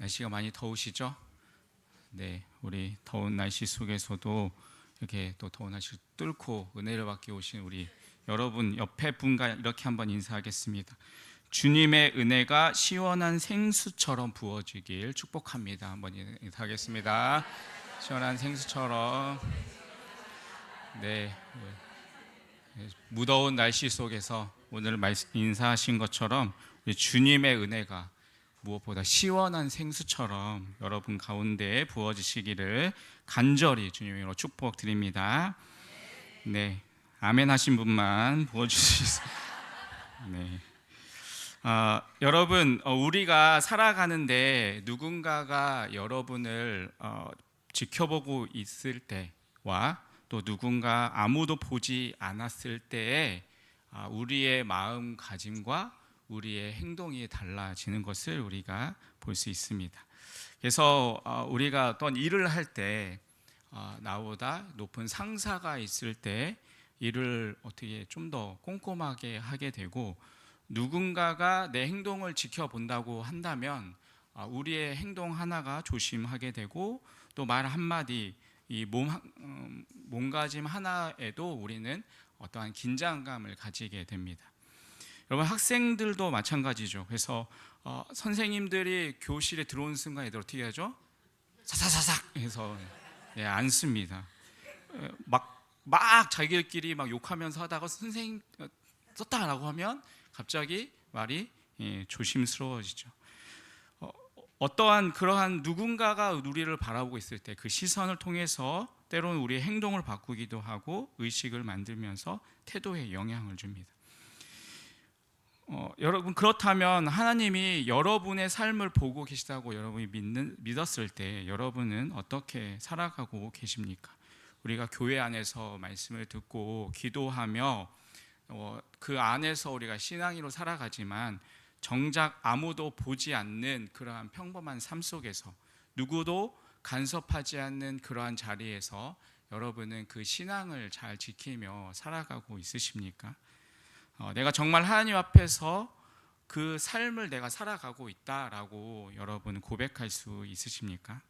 날씨가 많이 더우시죠? 네, 우리 더운 날씨 속에서도 이렇게 또 더운 날씨 뚫고 은혜를 받게 오신 우리 여러분 옆에 분과 이렇게 한번 인사하겠습니다. 주님의 은혜가 시원한 생수처럼 부어지길 축복합니다. 한번 인사하겠습니다. 시원한 생수처럼. 네, 무더운 날씨 속에서 오늘 인사하신 것처럼 우리 주님의 은혜가 무엇보다 시원한 생수처럼 여러분 가운데에 부어지시기를 간절히 주님으로 축복드립니다. 네, 아멘 하신 분만 부어주시겠어요? 네. 여러분, 우리가 살아가는데 누군가가 여러분을 지켜보고 있을 때와 또 누군가 아무도 보지 않았을 때에 우리의 마음가짐과 우리의 행동이 달라지는 것을 우리가 볼 수 있습니다. 그래서 우리가 어떤 일을 할 때 나보다 높은 상사가 있을 때 일을 어떻게 좀 더 꼼꼼하게 하게 되고, 누군가가 내 행동을 지켜본다고 한다면 우리의 행동 하나가 조심하게 되고, 또 말 한마디, 이 몸가짐 하나에도 우리는 어떠한 긴장감을 가지게 됩니다. 여러분, 학생들도 마찬가지죠. 그래서 선생님들이 교실에 들어온 순간 애들 어떻게 하죠? 사사사삭 해서 앉습니다. 막 자기들끼리 막 욕하면서 하다가 선생님 썼다라고 하면 갑자기 말이 조심스러워지죠. 어떠한 그러한 누군가가 우리를 바라보고 있을 때 그 시선을 통해서 때로는 우리의 행동을 바꾸기도 하고 의식을 만들면서 태도에 영향을 줍니다. 여러분, 그렇다면 하나님이 여러분의 삶을 보고 계시다고 여러분이 믿었을 때 여러분은 어떻게 살아가고 계십니까? 우리가 교회 안에서 말씀을 듣고 기도하며 그 안에서 우리가 신앙인으로 살아가지만 정작 아무도 보지 않는 그러한 평범한 삶 속에서, 누구도 간섭하지 않는 그러한 자리에서 여러분은 그 신앙을 잘 지키며 살아가고 있으십니까? 내가 정말 하나님 앞에서 그 삶을 내가 살아가고 있다라고 여러분 고백할 수 있으십니까?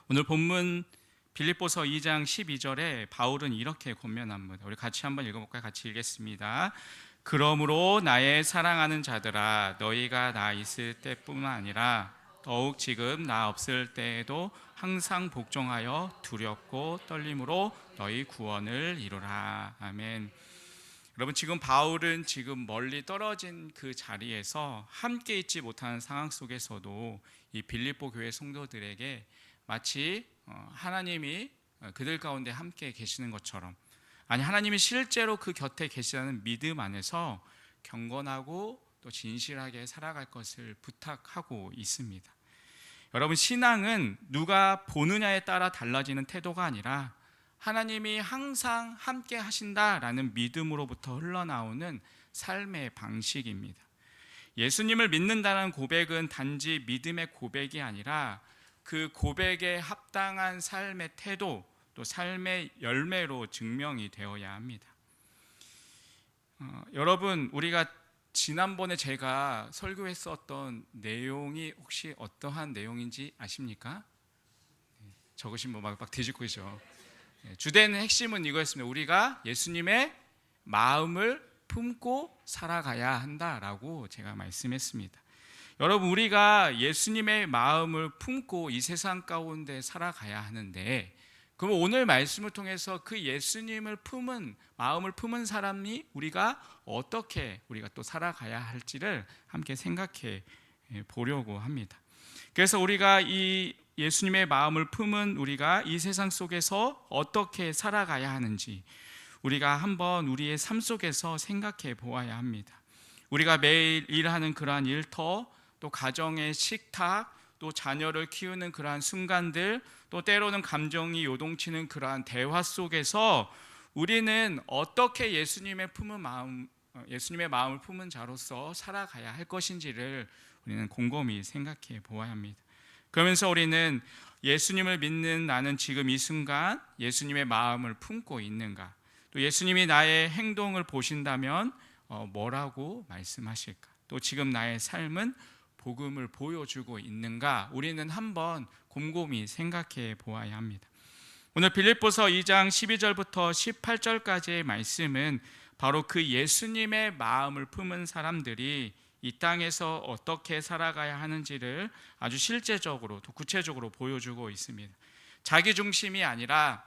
오늘 본문 빌립보서 2장 12절에 바울은 이렇게 권면합니다. 우리 같이 한번 읽어볼까요? 같이 읽겠습니다. 그러므로 나의 사랑하는 자들아, 너희가 나 있을 때뿐만 아니라 더욱 지금 나 없을 때에도 항상 복종하여 두렵고 떨림으로 너희 구원을 이루라. 아멘. 여러분, 지금 바울은 지금 멀리 떨어진 그 자리에서 함께 있지 못하는 상황 속에서도 이 빌립보 교회 성도들에게 마치 하나님이 그들 가운데 함께 계시는 것처럼, 아니 하나님이 실제로 그 곁에 계시다는 믿음 안에서 경건하고 또 진실하게 살아갈 것을 부탁하고 있습니다. 여러분, 신앙은 누가 보느냐에 따라 달라지는 태도가 아니라 하나님이 항상 함께 하신다라는 믿음으로부터 흘러나오는 삶의 방식입니다. 예수님을 믿는다는 고백은 단지 믿음의 고백이 아니라 그 고백에 합당한 삶의 태도, 또 삶의 열매로 증명이 되어야 합니다. 여러분, 우리가 지난번에 제가 설교했었던 내용이 혹시 어떠한 내용인지 아십니까? 적으신 분 막 뒤집고 계셔. 주된 핵심은 이거였습니다. 우리가 예수님의 마음을 품고 살아가야 한다라고 제가 말씀했습니다. 여러분, 우리가 예수님의 마음을 품고 이 세상 가운데 살아가야 하는데, 그럼 오늘 말씀을 통해서 그 예수님을 품은, 마음을 품은 사람이 우리가 어떻게 우리가 또 살아가야 할지를 함께 생각해 보려고 합니다. 그래서 우리가 이 예수님의 마음을 품은 우리가 이 세상 속에서 어떻게 살아가야 하는지 우리가 한번 우리의 삶 속에서 생각해 보아야 합니다. 우리가 매일 일하는 그러한 일터, 또 가정의 식탁, 또 자녀를 키우는 그러한 순간들, 또 때로는 감정이 요동치는 그러한 대화 속에서 우리는 어떻게 예수님의 마음을 품은 자로서 살아가야 할 것인지를 우리는 곰곰이 생각해 보아야 합니다. 그러면서 우리는 예수님을 믿는 나는 지금 이 순간 예수님의 마음을 품고 있는가, 또 예수님이 나의 행동을 보신다면 뭐라고 말씀하실까, 또 지금 나의 삶은 복음을 보여주고 있는가, 우리는 한번 곰곰이 생각해 보아야 합니다. 오늘 빌립보서 2장 12절부터 18절까지의 말씀은 바로 그 예수님의 마음을 품은 사람들이 이 땅에서 어떻게 살아가야 하는지를 아주 실제적으로 또 구체적으로 보여주고 있습니다. 자기 중심이 아니라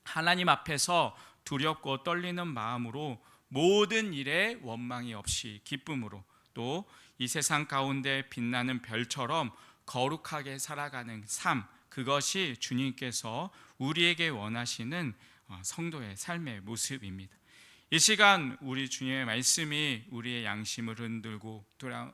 하나님 앞에서 두렵고 떨리는 마음으로 모든 일에 원망이 없이 기쁨으로, 또 이 세상 가운데 빛나는 별처럼 거룩하게 살아가는 삶, 그것이 주님께서 우리에게 원하시는 성도의 삶의 모습입니다. 이 시간 우리 주님의 말씀이 우리의 양심을 흔들고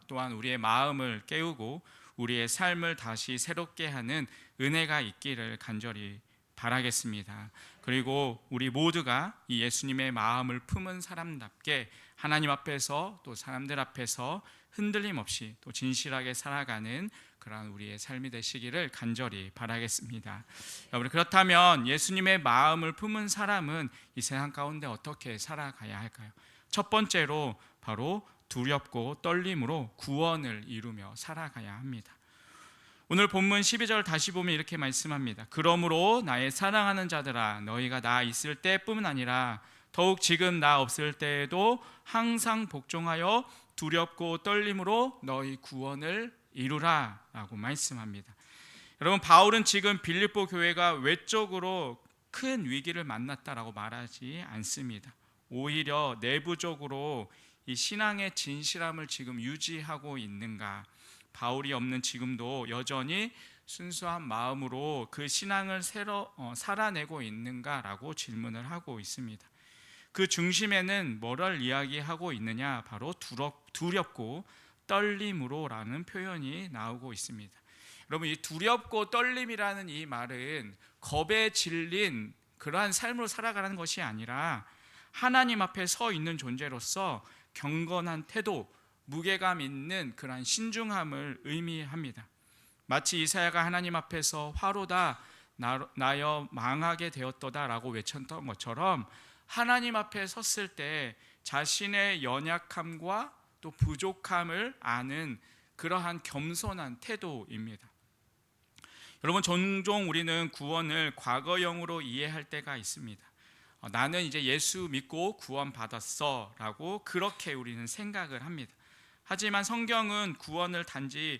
또한 우리의 마음을 깨우고 우리의 삶을 다시 새롭게 하는 은혜가 있기를 간절히 바라겠습니다. 그리고 우리 모두가 이 예수님의 마음을 품은 사람답게 하나님 앞에서 또 사람들 앞에서 흔들림 없이 또 진실하게 살아가는 그러한 우리의 삶이 되시기를 간절히 바라겠습니다. 여러분, 그렇다면 예수님의 마음을 품은 사람은 이 세상 가운데 어떻게 살아가야 할까요? 첫 번째로 바로 두렵고 떨림으로 구원을 이루며 살아가야 합니다. 오늘 본문 12절 다시 보면 이렇게 말씀합니다. 그러므로 나의 사랑하는 자들아, 너희가 나 있을 때뿐만 아니라 더욱 지금 나 없을 때에도 항상 복종하여 두렵고 떨림으로 너희 구원을 이루라 라고 말씀합니다. 여러분, 바울은 지금 빌립보 교회가 외적으로 큰 위기를 만났다라고 말하지 않습니다. 오히려 내부적으로 이 신앙의 진실함을 지금 유지하고 있는가, 바울이 없는 지금도 여전히 순수한 마음으로 그 신앙을 살아내고 있는가라고 질문을 하고 있습니다. 그 중심에는 뭐를 이야기하고 있느냐, 바로 두렵고 떨림으로라는 표현이 나오고 있습니다. 여러분, 이 두렵고 떨림이라는 이 말은 겁에 질린 그러한 삶으로 살아가는 것이 아니라 하나님 앞에 서 있는 존재로서 경건한 태도, 무게감 있는 그러한 신중함을 의미합니다. 마치 이사야가 하나님 앞에서 화로다 나여 망하게 되었도다라고 외쳤던 것처럼 하나님 앞에 섰을 때 자신의 연약함과 또 부족함을 아는 그러한 겸손한 태도입니다. 여러분, 종종 우리는 구원을 과거형으로 이해할 때가 있습니다. 나는 이제 예수 믿고 구원받았어 라고 그렇게 우리는 생각을 합니다. 하지만 성경은 구원을 단지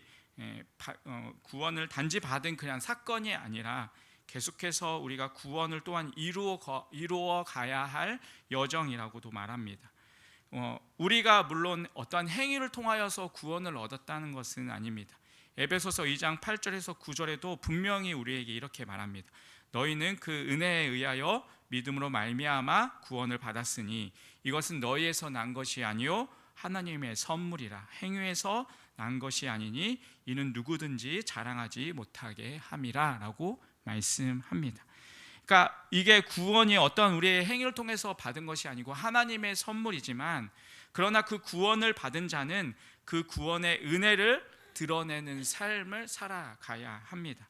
받은 그냥 사건이 아니라 계속해서 우리가 구원을 또한 이루어 가야 할 여정이라고도 말합니다. 우리가 물론 어떠한 행위를 통하여서 구원을 얻었다는 것은 아닙니다. 에베소서 2장 8절에서 9절에도 분명히 우리에게 이렇게 말합니다. 너희는 그 은혜에 의하여 믿음으로 말미암아 구원을 받았으니 이것은 너희에서 난 것이 아니요 하나님의 선물이라. 행위에서 난 것이 아니니 이는 누구든지 자랑하지 못하게 함이라 라고 말씀합니다. 그러니까 이게 구원이 어떤 우리의 행위를 통해서 받은 것이 아니고 하나님의 선물이지만, 그러나 그 구원을 받은 자는 그 구원의 은혜를 드러내는 삶을 살아가야 합니다.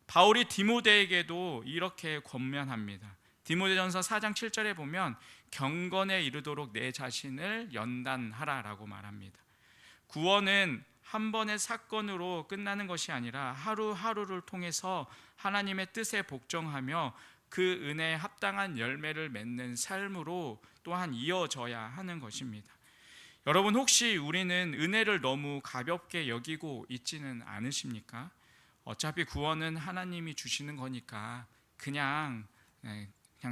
바울이 디모데에게도 이렇게 권면합니다. 디모데전서 4장 7절에 보면 경건에 이르도록 내 자신을 연단하라 라고 말합니다. 구원은 한 번의 사건으로 끝나는 것이 아니라 하루하루를 통해서 하나님의 뜻에 복종하며 그 은혜에 합당한 열매를 맺는 삶으로 또한 이어져야 하는 것입니다. 여러분, 혹시 우리는 은혜를 너무 가볍게 여기고 있지는 않으십니까? 어차피 구원은 하나님이 주시는 거니까 그냥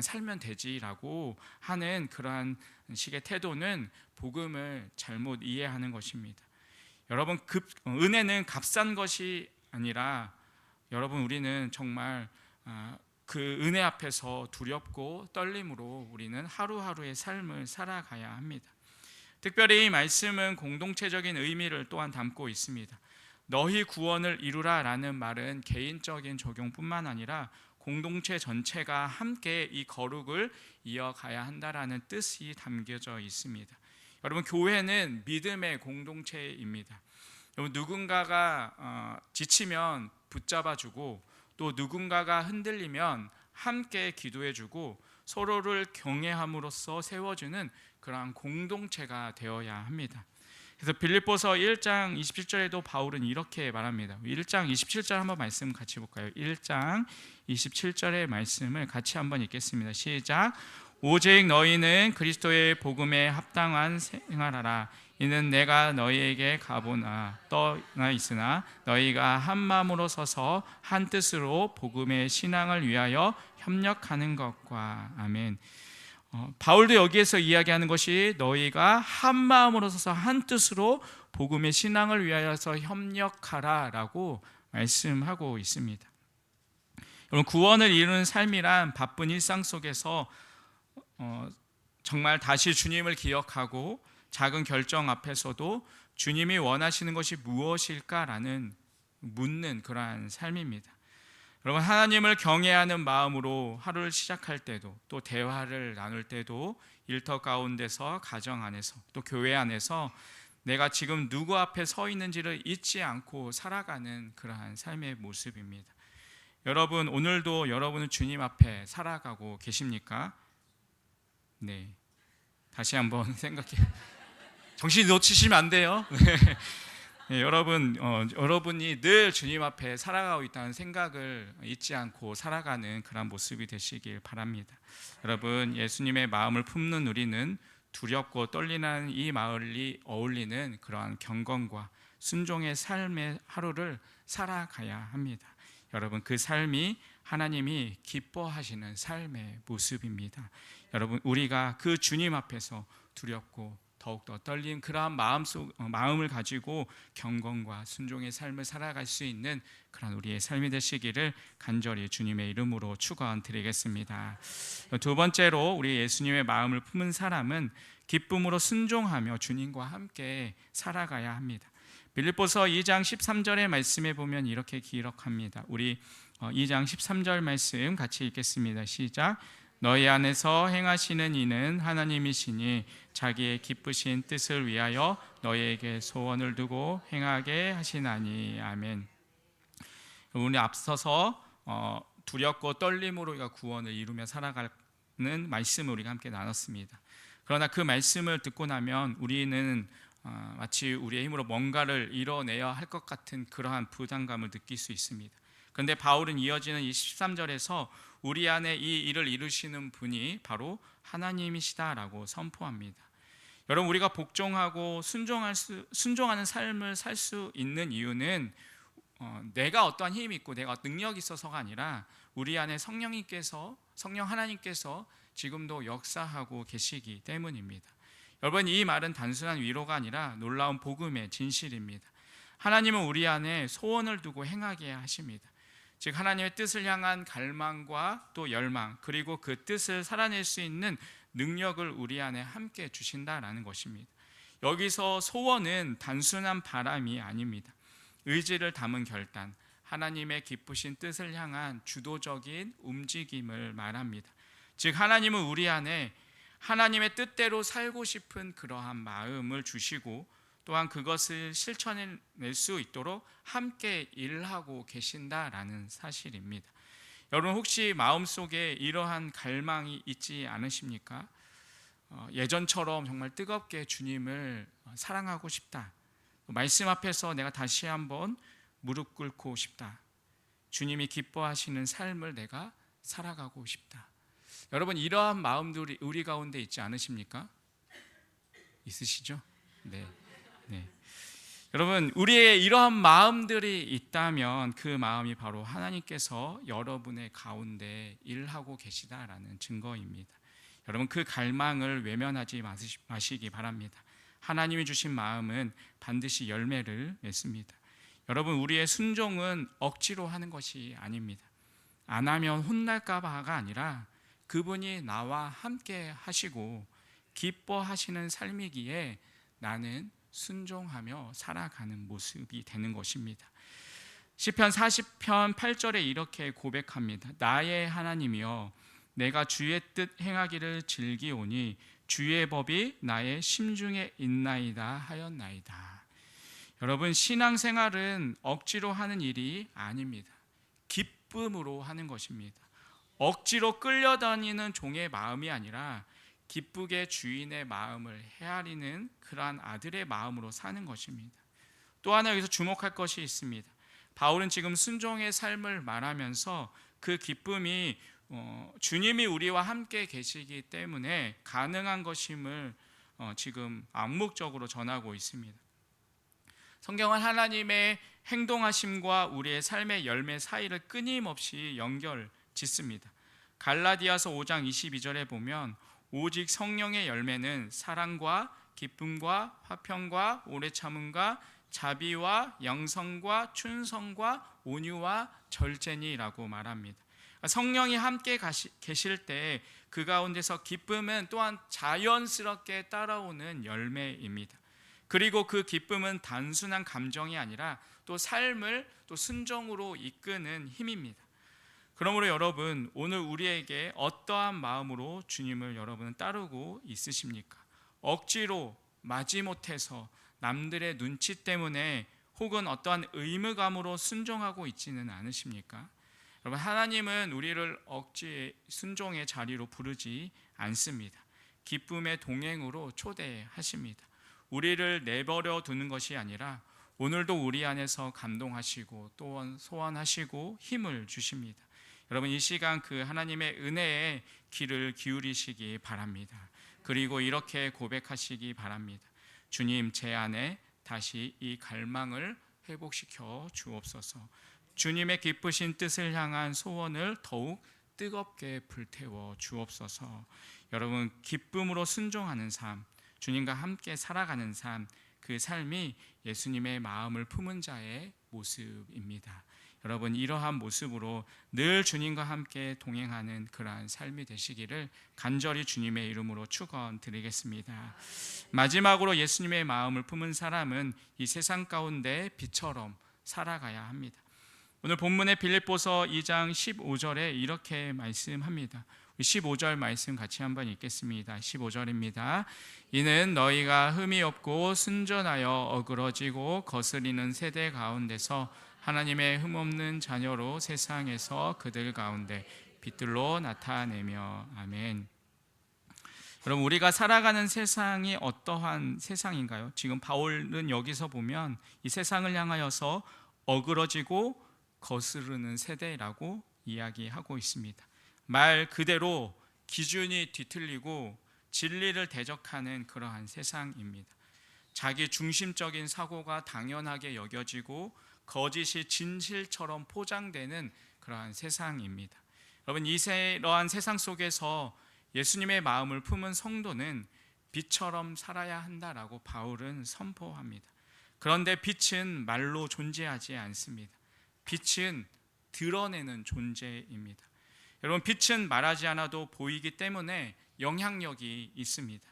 살면 되지라고 하는 그러한 식의 태도는 복음을 잘못 이해하는 것입니다. 여러분, 은혜는 값싼 것이 아니라 여러분, 우리는 정말 그 은혜 앞에서 두렵고 떨림으로 우리는 하루하루의 삶을 살아가야 합니다. 특별히 이 말씀은 공동체적인 의미를 또한 담고 있습니다. 너희 구원을 이루라 라는 말은 개인적인 적용뿐만 아니라 공동체 전체가 함께 이 거룩을 이어가야 한다라는 뜻이 담겨져 있습니다. 여러분, 교회는 믿음의 공동체입니다. 여러분, 누군가가 지치면 붙잡아주고 또 누군가가 흔들리면 함께 기도해주고 서로를 경외함으로써 세워주는 그러한 공동체가 되어야 합니다. 그래서 빌립보서 1장 27절에도 바울은 이렇게 말합니다. 1장 27절 한번 말씀 같이 볼까요? 1장 27절의 말씀을 같이 한번 읽겠습니다. 시작. 오직 너희는 그리스도의 복음에 합당한 생활하라. 이는 내가 너희에게 가보나 떠나 있으나 너희가 한 마음으로 서서 한 뜻으로 복음의 신앙을 위하여 협력하는 것과. 아멘. 바울도 여기에서 이야기하는 것이 너희가 한 마음으로 서서 한 뜻으로 복음의 신앙을 위하여서 협력하라라고 말씀하고 있습니다. 여러분, 구원을 이루는 삶이란 바쁜 일상 속에서 정말 다시 주님을 기억하고 작은 결정 앞에서도 주님이 원하시는 것이 무엇일까라는 묻는 그러한 삶입니다. 여러분, 하나님을 경외하는 마음으로 하루를 시작할 때도, 또 대화를 나눌 때도, 일터 가운데서, 가정 안에서, 또 교회 안에서 내가 지금 누구 앞에 서 있는지를 잊지 않고 살아가는 그러한 삶의 모습입니다. 여러분, 오늘도 여러분은 주님 앞에 살아가고 계십니까? 네, 다시 한번 생각해. 정신 놓치시면 안 돼요. 네, 여러분이 늘 주님 앞에 살아가고 있다는 생각을 잊지 않고 살아가는 그런 모습이 되시길 바랍니다. 여러분, 예수님의 마음을 품는 우리는 두렵고 떨리는 이 마을이 어울리는 그러한 경건과 순종의 삶의 하루를 살아가야 합니다. 여러분, 그 삶이 하나님이 기뻐하시는 삶의 모습입니다. 여러분, 우리가 그 주님 앞에서 두렵고 더욱더 떨린 그러한 마음을 가지고 경건과 순종의 삶을 살아갈 수 있는 그런 우리의 삶이 되시기를 간절히 주님의 이름으로 축원드리겠습니다. 두 번째로, 우리 예수님의 마음을 품은 사람은 기쁨으로 순종하며 주님과 함께 살아가야 합니다. 빌립보서 2장 13절의 말씀에 보면 이렇게 기록합니다. 우리 2장 13절 말씀 같이 읽겠습니다. 시작. 너희 안에서 행하시는 이는 하나님이시니 자기의 기쁘신 뜻을 위하여 너희에게 소원을 두고 행하게 하시나니. 아멘. 우리 앞서서 두렵고 떨림으로 우리가 구원을 이루며 살아가는 말씀을 우리가 함께 나눴습니다. 그러나 그 말씀을 듣고 나면 우리는 마치 우리의 힘으로 뭔가를 이뤄내야 할 것 같은 그러한 부담감을 느낄 수 있습니다. 그런데 바울은 이어지는 이 13절에서 우리 안에 이 일을 이루시는 분이 바로 하나님이시다라고 선포합니다. 여러분, 우리가 복종하고 순종하는 삶을 살 수 있는 이유는 내가 어떠한 힘이 있고 내가 능력이 있어서가 아니라 우리 안에 성령 하나님께서 지금도 역사하고 계시기 때문입니다. 여러분, 이 말은 단순한 위로가 아니라 놀라운 복음의 진실입니다. 하나님은 우리 안에 소원을 두고 행하게 하십니다. 즉, 하나님의 뜻을 향한 갈망과 또 열망, 그리고 그 뜻을 살아낼 수 있는 능력을 우리 안에 함께 주신다라는 것입니다. 여기서 소원은 단순한 바람이 아닙니다. 의지를 담은 결단, 하나님의 기쁘신 뜻을 향한 주도적인 움직임을 말합니다. 즉, 하나님은 우리 안에 하나님의 뜻대로 살고 싶은 그러한 마음을 주시고 또한 그것을 실천해낼 수 있도록 함께 일하고 계신다라는 사실입니다. 여러분, 혹시 마음속에 이러한 갈망이 있지 않으십니까? 예전처럼 정말 뜨겁게 주님을 사랑하고 싶다. 말씀 앞에서 내가 다시 한번 무릎 꿇고 싶다. 주님이 기뻐하시는 삶을 내가 살아가고 싶다. 여러분, 이러한 마음들이 우리 가운데 있지 않으십니까? 있으시죠? 네. 여러분, 우리의 이러한 마음들이 있다면 그 마음이 바로 하나님께서 여러분의 가운데 일하고 계시다라는 증거입니다. 여러분, 그 갈망을 외면하지 마시기 바랍니다. 하나님이 주신 마음은 반드시 열매를 맺습니다. 여러분, 우리의 순종은 억지로 하는 것이 아닙니다. 안 하면 혼날까 봐가 아니라 그분이 나와 함께 하시고 기뻐하시는 삶이기에 나는 순종하며 살아가는 모습이 되는 것입니다. 시편 40편 8절에 이렇게 고백합니다. 나의 하나님이여, 내가 주의 뜻 행하기를 즐기오니 주의 법이 나의 심중에 있나이다 하였나이다. 여러분, 신앙생활은 억지로 하는 일이 아닙니다. 기쁨으로 하는 것입니다. 억지로 끌려다니는 종의 마음이 아니라 기쁘게 주인의 마음을 헤아리는 그러한 아들의 마음으로 사는 것입니다. 또 하나 여기서 주목할 것이 있습니다. 바울은 지금 순종의 삶을 말하면서 그 기쁨이 주님이 우리와 함께 계시기 때문에 가능한 것임을 지금 암묵적으로 전하고 있습니다. 성경은 하나님의 행동하심과 우리의 삶의 열매 사이를 끊임없이 연결 짓습니다. 갈라디아서 5장 22절에 보면 오직 성령의 열매는 사랑과 기쁨과 화평과 오래 참음과 자비와 영성과 충성과 온유와 절제니라고 말합니다. 성령이 함께 계실 때 그 가운데서 기쁨은 또한 자연스럽게 따라오는 열매입니다. 그리고 그 기쁨은 단순한 감정이 아니라 또 삶을 또 순종으로 이끄는 힘입니다. 그러므로 여러분, 오늘 우리에게 어떠한 마음으로 주님을 여러분은 따르고 있으십니까? 억지로 마지못해서 남들의 눈치 때문에 혹은 어떠한 의무감으로 순종하고 있지는 않으십니까? 여러분, 하나님은 우리를 억지 순종의 자리로 부르지 않습니다. 기쁨의 동행으로 초대하십니다. 우리를 내버려 두는 것이 아니라 오늘도 우리 안에서 감동하시고 또 소원하시고 힘을 주십니다. 여러분, 이 시간 그 하나님의 은혜에 귀를 기울이시기 바랍니다. 그리고 이렇게 고백하시기 바랍니다. 주님, 제 안에 다시 이 갈망을 회복시켜 주옵소서. 주님의 기쁘신 뜻을 향한 소원을 더욱 뜨겁게 불태워 주옵소서. 여러분, 기쁨으로 순종하는 삶, 주님과 함께 살아가는 삶, 그 삶이 예수님의 마음을 품은 자의 모습입니다. 여러분, 이러한 모습으로 늘 주님과 함께 동행하는 그러한 삶이 되시기를 간절히 주님의 이름으로 축원드리겠습니다. 마지막으로 예수님의 마음을 품은 사람은 이 세상 가운데 빛처럼 살아가야 합니다. 오늘 본문의 빌립보서 2장 15절에 이렇게 말씀합니다. 15절 말씀 같이 한번 읽겠습니다. 15절입니다. 이는 너희가 흠이 없고 순전하여 어그러지고 거스리는 세대 가운데서 하나님의 흠없는 자녀로 세상에서 그들 가운데 빛들로 나타내며. 아멘. 여러분, 우리가 살아가는 세상이 어떠한 세상인가요? 지금 바울은 여기서 보면 이 세상을 향하여서 어그러지고 거스르는 세대라고 이야기하고 있습니다. 말 그대로 기준이 뒤틀리고 진리를 대적하는 그러한 세상입니다. 자기 중심적인 사고가 당연하게 여겨지고 거짓이 진실처럼 포장되는 그러한 세상입니다. 여러분, 이러한 세상 속에서 예수님의 마음을 품은 성도는 빛처럼 살아야 한다라고 바울은 선포합니다. 그런데 빛은 말로 존재하지 않습니다. 빛은 드러내는 존재입니다. 여러분, 빛은 말하지 않아도 보이기 때문에 영향력이 있습니다.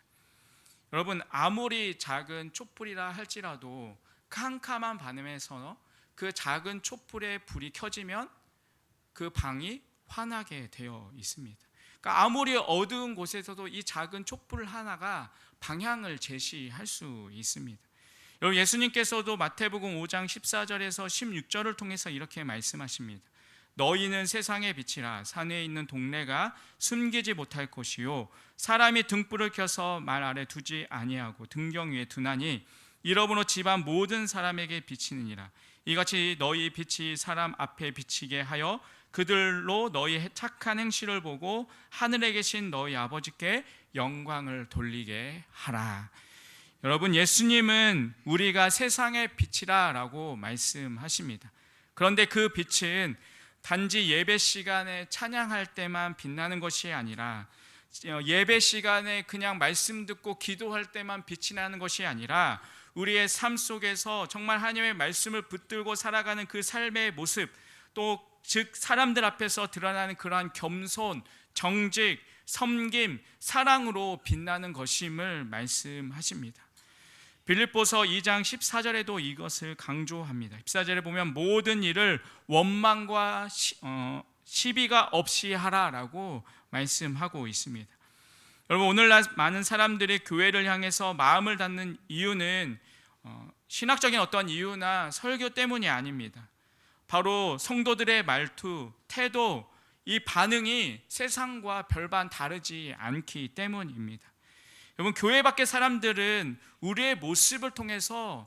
여러분, 아무리 작은 촛불이라 할지라도 캄캄한 밤에서 그 작은 촛불에 불이 켜지면 그 방이 환하게 되어 있습니다. 그러니까 아무리 어두운 곳에서도 이 작은 촛불 하나가 방향을 제시할 수 있습니다. 여러분, 예수님께서도 마태복음 5장 14절에서 16절을 통해서 이렇게 말씀하십니다. 너희는 세상의 빛이라. 산에 있는 동네가 숨기지 못할 것이요 사람이 등불을 켜서 말 아래 두지 아니하고 등경 위에 두나니 이러므로 집안 모든 사람에게 비치느니라. 이같이 너희 빛이 사람 앞에 비치게 하여 그들로 너희 착한 행실을 보고 하늘에 계신 너희 아버지께 영광을 돌리게 하라. 여러분, 예수님은 우리가 세상의 빛이라고 말씀하십니다. 그런데 그 빛은 단지 예배 시간에 찬양할 때만 빛나는 것이 아니라, 예배 시간에 그냥 말씀 듣고 기도할 때만 빛이 나는 것이 아니라 우리의 삶 속에서 정말 하나님의 말씀을 붙들고 살아가는 그 삶의 모습, 또 즉 사람들 앞에서 드러나는 그러한 겸손, 정직, 섬김, 사랑으로 빛나는 것임을 말씀하십니다. 빌립보서 2장 14절에도 이것을 강조합니다. 14절에 보면 모든 일을 원망과 시비가 없이 하라라고 말씀하고 있습니다. 여러분, 오늘날 많은 사람들이 교회를 향해서 마음을 닫는 이유는 신학적인 어떤 이유나 설교 때문이 아닙니다. 바로 성도들의 말투, 태도, 이 반응이 세상과 별반 다르지 않기 때문입니다. 여러분, 교회 밖의 사람들은 우리의 모습을 통해서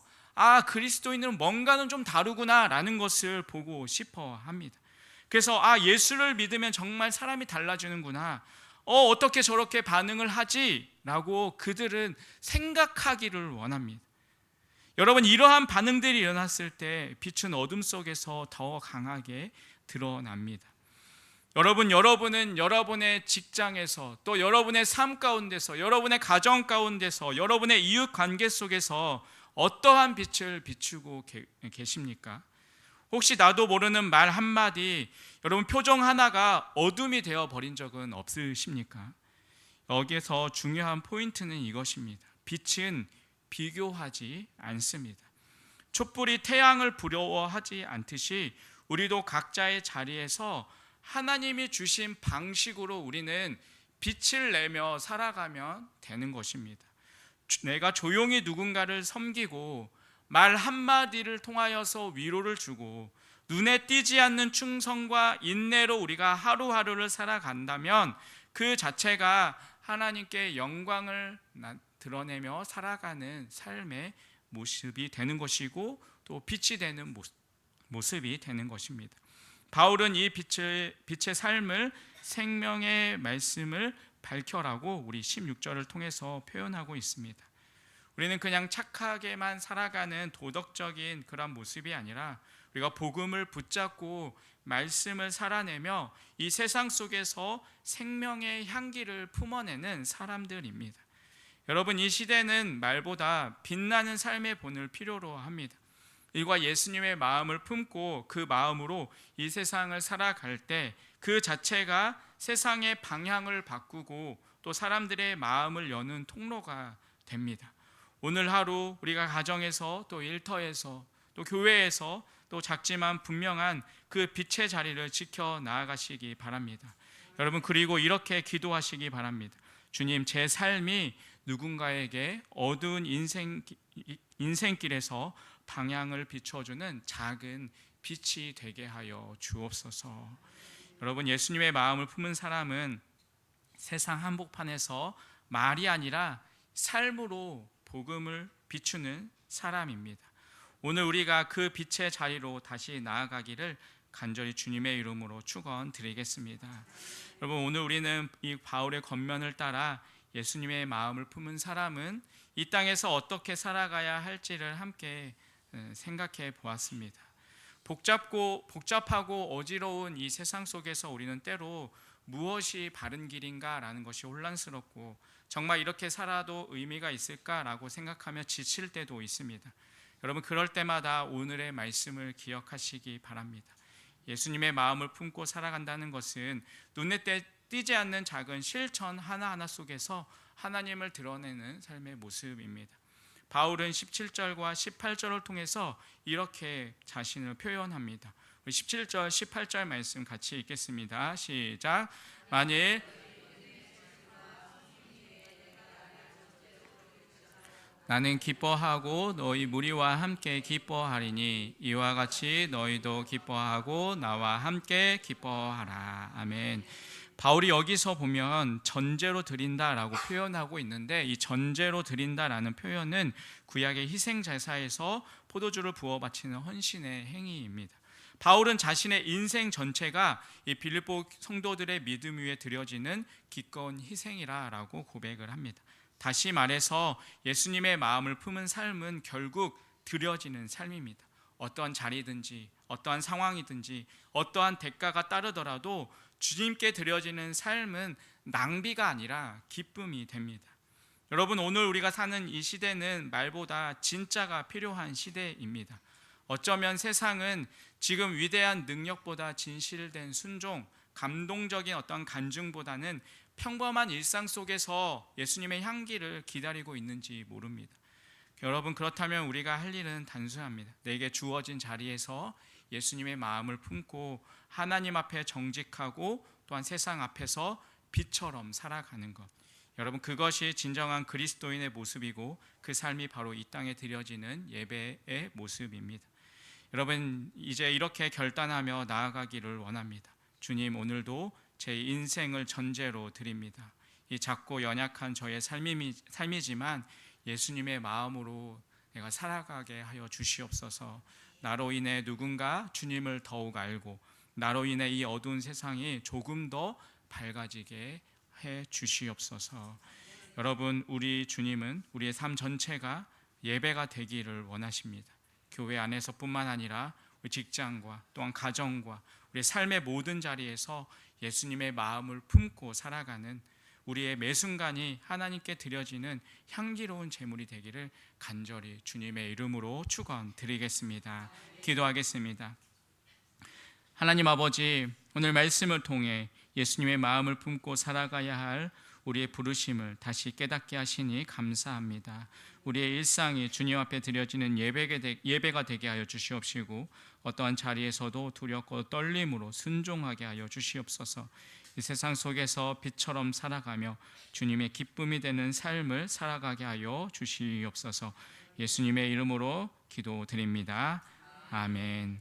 그리스도인은 뭔가는 좀 다르구나 라는 것을 보고 싶어 합니다. 그래서 예수를 믿으면 정말 사람이 달라지는구나, 어떻게 저렇게 반응을 하지? 라고 그들은 생각하기를 원합니다. 여러분, 이러한 반응들이 일어났을 때 빛은 어둠 속에서 더 강하게 드러납니다. 여러분은 여러분의 직장에서, 또 여러분의 삶 가운데서, 여러분의 가정 가운데서, 여러분의 이웃 관계 속에서 어떠한 빛을 비추고 계십니까? 혹시 나도 모르는 말 한마디, 여러분 표정 하나가 어둠이 되어 버린 적은 없으십니까? 여기에서 중요한 포인트는 이것입니다. 빛은 비교하지 않습니다. 촛불이 태양을 부러워하지 않듯이 우리도 각자의 자리에서 하나님이 주신 방식으로 우리는 빛을 내며 살아가면 되는 것입니다. 내가 조용히 누군가를 섬기고 말 한마디를 통하여서 위로를 주고 눈에 띄지 않는 충성과 인내로 우리가 하루하루를 살아간다면 그 자체가 하나님께 영광을 드러내며 살아가는 삶의 모습이 되는 것이고, 또 빛이 되는 모습이 되는 것입니다. 바울은 이 빛의 삶을 생명의 말씀을 밝혀라고 우리 16절을 통해서 표현하고 있습니다. 우리는 그냥 착하게만 살아가는 도덕적인 그런 모습이 아니라 우리가 복음을 붙잡고 말씀을 살아내며 이 세상 속에서 생명의 향기를 품어내는 사람들입니다. 여러분, 이 시대는 말보다 빛나는 삶의 본을 필요로 합니다. 이와 예수님의 마음을 품고 그 마음으로 이 세상을 살아갈 때 그 자체가 세상의 방향을 바꾸고 또 사람들의 마음을 여는 통로가 됩니다. 오늘 하루 우리가 가정에서, 또 일터에서, 또 교회에서 또 작지만 분명한 그 빛의 자리를 지켜 나아가시기 바랍니다. 여러분, 그리고 이렇게 기도하시기 바랍니다. 주님, 제 삶이 누군가에게 어두운 인생길에서 방향을 비춰주는 작은 빛이 되게 하여 주옵소서. 여러분, 예수님의 마음을 품은 사람은 세상 한복판에서 말이 아니라 삶으로 복음을 비추는 사람입니다. 오늘 우리가 그 빛의 자리로 다시 나아가기를 간절히 주님의 이름으로 축원드리겠습니다. 여러분, 오늘 우리는 이 바울의 권면을 따라 예수님의 마음을 품은 사람은 이 땅에서 어떻게 살아가야 할지를 함께 생각해 보았습니다. 복잡하고 어지러운 이 세상 속에서 우리는 때로 무엇이 바른 길인가라는 것이 혼란스럽고, 정말 이렇게 살아도 의미가 있을까라고 생각하며 지칠 때도 있습니다. 여러분, 그럴 때마다 오늘의 말씀을 기억하시기 바랍니다. 예수님의 마음을 품고 살아간다는 것은 눈에 띄지 않는 작은 실천 하나하나 속에서 하나님을 드러내는 삶의 모습입니다. 바울은 17절과 18절을 통해서 이렇게 자신을 표현합니다. 17절, 18절 말씀 같이 읽겠습니다. 시작. 만일 나는 기뻐하고 너희 무리와 함께 기뻐하리니 이와 같이 너희도 기뻐하고 나와 함께 기뻐하라. 아멘. 바울이 여기서 보면 전제로 드린다라고 표현하고 있는데, 이 전제로 드린다라는 표현은 구약의 희생제사에서 포도주를 부어 바치는 헌신의 행위입니다. 바울은 자신의 인생 전체가 이 빌립보 성도들의 믿음 위에 드려지는 기꺼운 희생이라고 고백을 합니다. 다시 말해서 예수님의 마음을 품은 삶은 결국 드려지는 삶입니다. 어떠한 자리든지, 어떠한 상황이든지, 어떠한 대가가 따르더라도 주님께 드려지는 삶은 낭비가 아니라 기쁨이 됩니다. 여러분, 오늘 우리가 사는 이 시대는 말보다 진짜가 필요한 시대입니다. 어쩌면 세상은 지금 위대한 능력보다 진실된 순종, 감동적인 어떤 간증보다는 평범한 일상 속에서 예수님의 향기를 기다리고 있는지 모릅니다. 여러분, 그렇다면 우리가 할 일은 단순합니다. 내게 주어진 자리에서 예수님의 마음을 품고 하나님 앞에 정직하고 또한 세상 앞에서 빛처럼 살아가는 것. 여러분, 그것이 진정한 그리스도인의 모습이고 그 삶이 바로 이 땅에 드려지는 예배의 모습입니다. 여러분, 이제 이렇게 결단하며 나아가기를 원합니다. 주님, 오늘도 제 인생을 전제로 드립니다. 이 작고 연약한 저의 삶이지만 예수님의 마음으로 내가 살아가게 하여 주시옵소서. 나로 인해 누군가 주님을 더욱 알고 나로 인해 이 어두운 세상이 조금 더 밝아지게 해 주시옵소서. 여러분, 우리 주님은 우리의 삶 전체가 예배가 되기를 원하십니다. 교회 안에서뿐만 아니라 우리 직장과 또한 가정과 우리 삶의 모든 자리에서 예수님의 마음을 품고 살아가는 우리의 매 순간이 하나님께 드려지는 향기로운 제물이 되기를 간절히 주님의 이름으로 축원드리겠습니다. 기도하겠습니다. 하나님 아버지, 오늘 말씀을 통해 예수님의 마음을 품고 살아가야 할 우리의 부르심을 다시 깨닫게 하시니 감사합니다. 우리의 일상이 주님 앞에 드려지는 예배가 되게 하여 주시옵시고 어떠한 자리에서도 두렵고 떨림으로 순종하게 하여 주시옵소서. 이 세상 속에서 빛처럼 살아가며 주님의 기쁨이 되는 삶을 살아가게 하여 주시옵소서. 예수님의 이름으로 기도드립니다. 아멘.